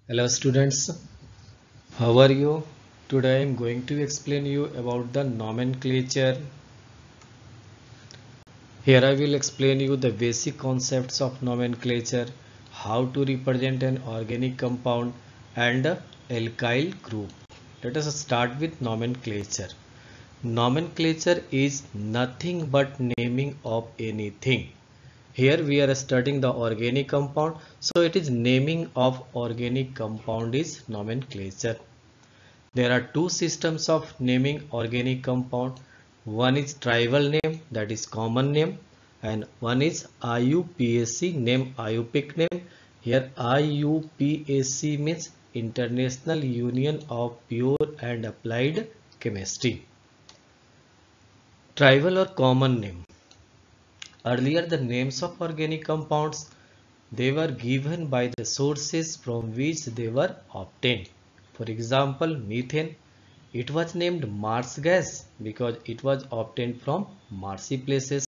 Hello students, how are you? Today I am going to explain you about the nomenclature. Here I will explain you the basic concepts of nomenclature, how to represent an organic compound and a alkyl group. Let us start with nomenclature. Nomenclature is nothing but naming of anything. Here we are studying the organic compound, so it is naming of organic compound is nomenclature. There are two systems of naming organic compound. One is tribal name, that is common name, and one is IUPAC name, IUPAC name. Here IUPAC means International Union of Pure and Applied Chemistry. Tribal or common name. Earlier the names of organic compounds, they were given by the sources from which they were obtained. For example, methane, it was named Mars gas because it was obtained from marshy places.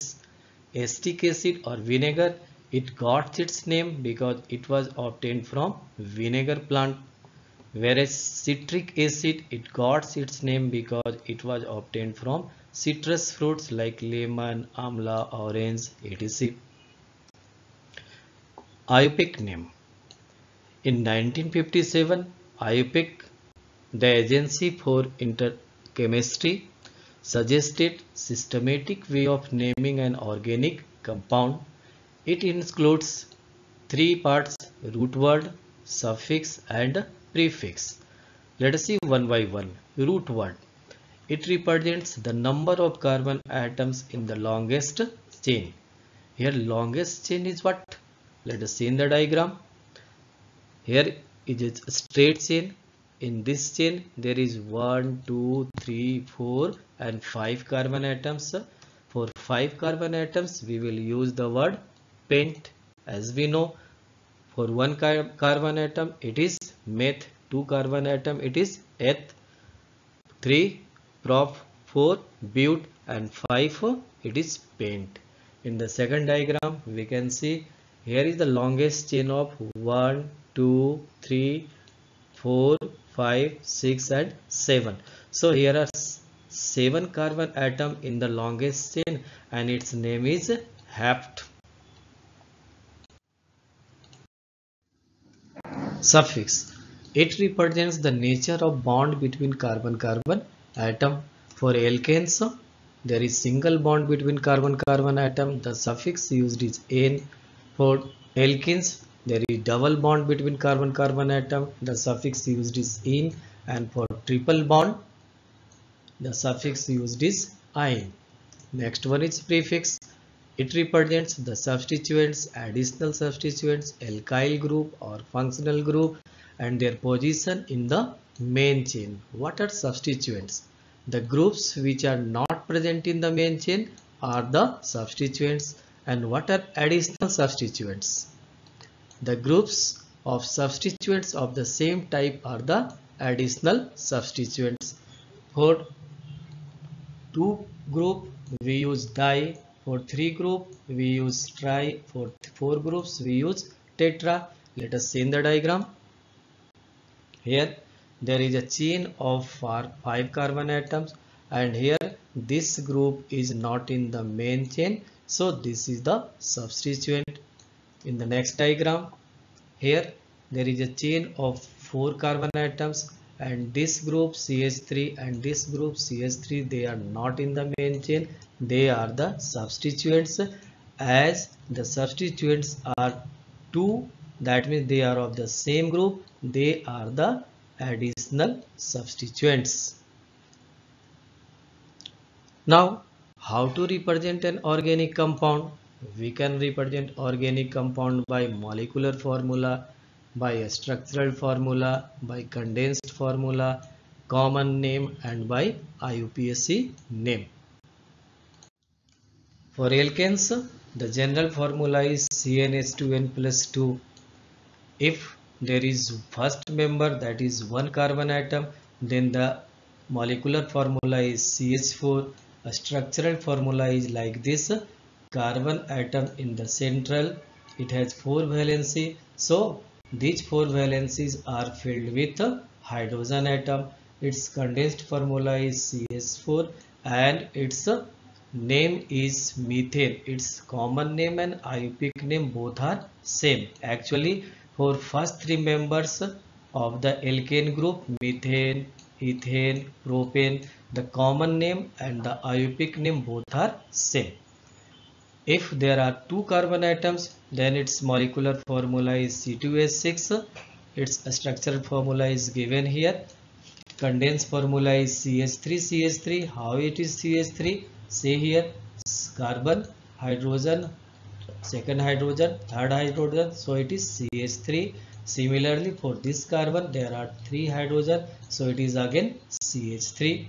Acetic acid or vinegar, it got its name because it was obtained from vinegar plant. Whereas citric acid, it got its name because it was obtained from citrus fruits like lemon, amla, orange, etc. IUPAC name. In 1957, IUPAC, the Agency for Interchemistry, suggested systematic way of naming an organic compound. It includes three parts: root word, suffix and prefix. Let us see one by one. Root word. It represents the number of carbon atoms in the longest chain. Here longest chain is what? Let us see in the diagram. Here is a straight chain. In this chain there is 1, 2, 3, 4 and 5 carbon atoms. For 5 carbon atoms we will use the word pent. As we know, for 1 carbon atom it is meth, 2 carbon atom it is eth, 3 prop, 4 but and 5 it is pent. In the second diagram we can see here is the longest chain of 1, 2, 3, 4, 5, 6 and 7. So here are 7 carbon atom in the longest chain and its name is hapt. Suffix. It represents the nature of bond between carbon-carbon atom. For alkanes, there is single bond between carbon-carbon atom. The suffix used is "-ane". For alkenes, there is double bond between carbon-carbon atom. The suffix used is "-ine". And for triple bond, the suffix used is "-ine". Next one is prefix. It represents the substituents, additional substituents, alkyl group or functional group and their position in the main chain. What are substituents? The groups which are not present in the main chain are the substituents. And what are additional substituents? The groups of substituents of the same type are the additional substituents. For 2 group we use di, for 3 group we use tri, for 4 groups we use tetra. Let us see in the diagram. Here there is a chain of 5 carbon atoms and here this group is not in the main chain, so this is the substituent. In the next diagram, here there is a chain of 4 carbon atoms and this group CH3 and this group CH3, they are not in the main chain, they are the substituents. As the substituents are 2, that means they are of the same group, they are the additional substituents. Now, how to represent an organic compound? We can represent organic compound by molecular formula, by a structural formula, by condensed formula, common name and by IUPAC name. For alkanes, the general formula is CnH2n plus 2. If there is first member, that is one carbon atom, then the molecular formula is CH4. A structural formula is like this: carbon atom in the central, it has 4 valency, so These four valencies are filled with hydrogen atom. Its condensed formula is CH4 and its name is methane. Its common name and IUPAC name both are same. Actually, for first three members of the alkane group, methane, ethane, propane, the common name and the IUPAC name both are same. If there are two carbon atoms, then its molecular formula is C2H6. Its structural formula is given here. Condensed formula is CH3CH3. How it is CH3? Say here carbon, hydrogen, second hydrogen, third hydrogen. So it is CH3. Similarly, for this carbon, there are three hydrogen. So it is again CH3.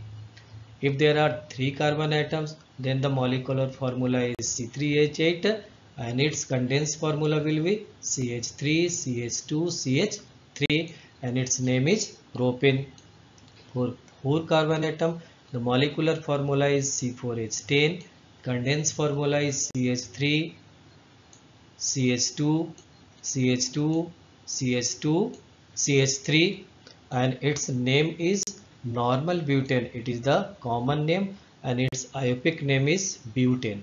If there are three carbon atoms, then the molecular formula is C3H8 and its condensed formula will be CH3, CH2, CH3 and its name is propane. For 4 carbon atom, the molecular formula is C4H10, condensed formula is CH3, CH2, CH2, CH2, CH3 and its name is normal butane. It is the common name and its IUPAC name is butane.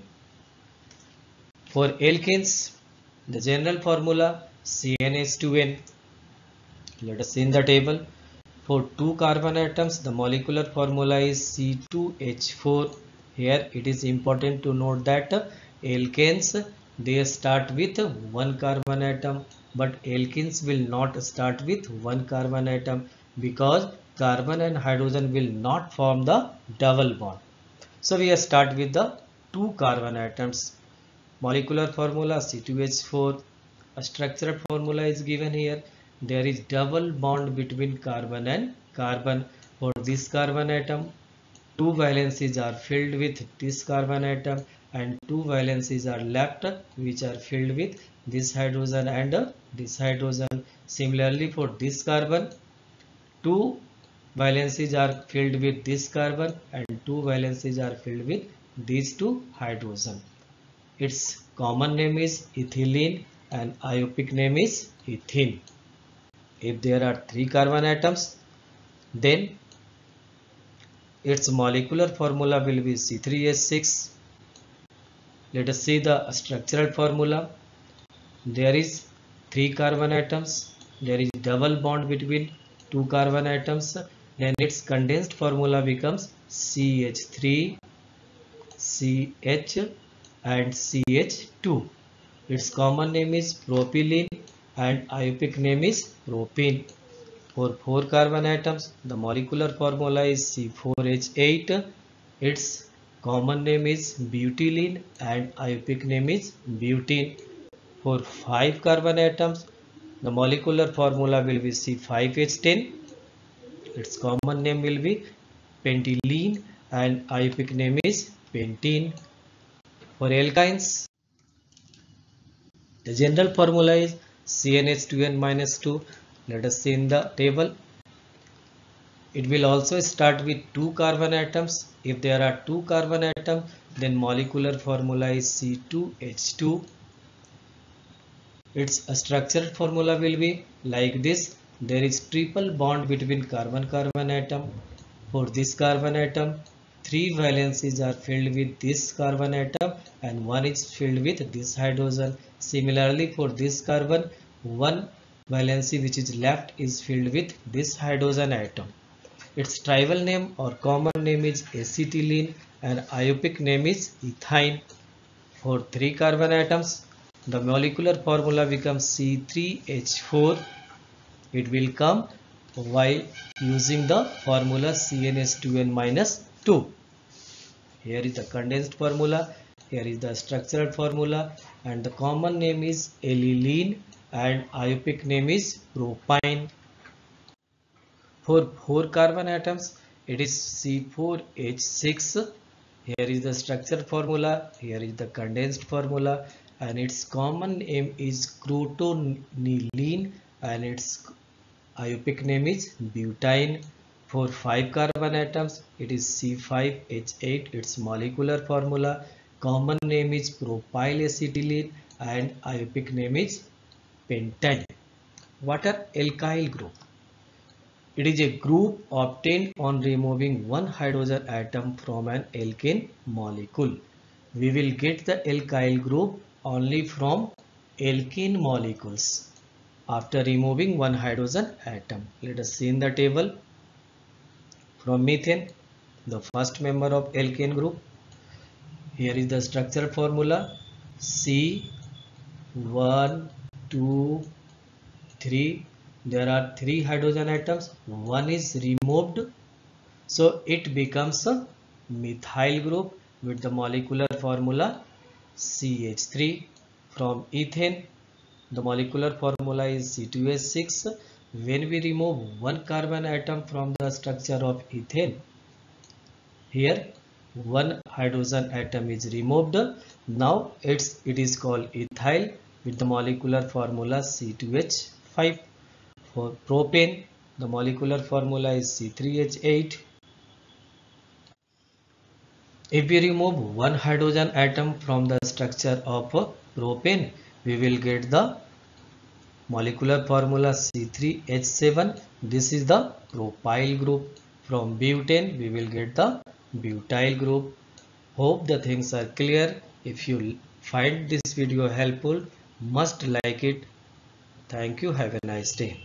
For alkanes, the general formula CnH2n. Let us see in the table. For two carbon atoms, the molecular formula is C2H4. Here it is important to note that alkanes they start with one carbon atom, but alkenes will not start with one carbon atom because carbon and hydrogen will not form the double bond. So we start with the two carbon atoms. Molecular formula C2H4. A structural formula is given here. There is double bond between carbon and carbon. For this carbon atom, two valencies are filled with this carbon atom and two valencies are left which are filled with this hydrogen and this hydrogen. Similarly, for this carbon, two valencies are filled with this carbon and two valencies are filled with these two hydrogen. Its common name is ethylene and IUPAC name is ethene. If there are three carbon atoms, then its molecular formula will be C3H6. Let us see the structural formula. There is three carbon atoms. There is double bond between two carbon atoms. Then its condensed formula becomes CH3, CH and CH2. Its common name is propylene and IUPAC name is propene. For 4 carbon atoms, the molecular formula is C4H8. Its common name is butylene and IUPAC name is butene. For 5 carbon atoms, the molecular formula will be C5H10. Its common name will be pentylene and IUPAC name is pentene. For alkynes, the general formula is CnH2n-2. Let us see in the table. It will also start with two carbon atoms. If there are two carbon atoms, then molecular formula is C2H2. Its structural formula will be like this. There is triple bond between carbon-carbon atom. For this carbon atom, three valencies are filled with this carbon atom and one is filled with this hydrogen. Similarly, for this carbon, one valency which is left is filled with this hydrogen atom. Its tribal name or common name is acetylene and IUPAC name is ethyne. For three carbon atoms, the molecular formula becomes C3H4. It will come while using the formula CnH2n-2. Here is the condensed formula, here is the structural formula and the common name is aniline and IUPAC name is propyne. For 4 carbon atoms, it is C4H6. Here is the structure formula, here is the condensed formula and its common name is crotonylene and its IUPAC name is butane. For 5 carbon atoms, it is C5H8. Its molecular formula, common name is propyl acetylene and IUPAC name is pentane. What are alkyl group? It is a group obtained on removing one hydrogen atom from an alkane molecule. We will get the alkyl group only from alkane molecules after removing one hydrogen atom. Let us see in the table. From methane, the first member of alkane group. Here is the structure formula. C1, 2, 3. There are 3 hydrogen atoms. One is removed. So it becomes a methyl group with the molecular formula CH3. From ethane, the molecular formula is C2H6. When we remove one carbon atom from the structure of ethane, here one hydrogen atom is removed. Now it is called ethyl with the molecular formula C2H5. For propane, the molecular formula is C3H8. If we remove one hydrogen atom from the structure of propane, we will get the molecular formula C3H7. This is the propyl group. From butane, we will get the butyl group. Hope the things are clear. If you find this video helpful, must like it. Thank you. Have a nice day.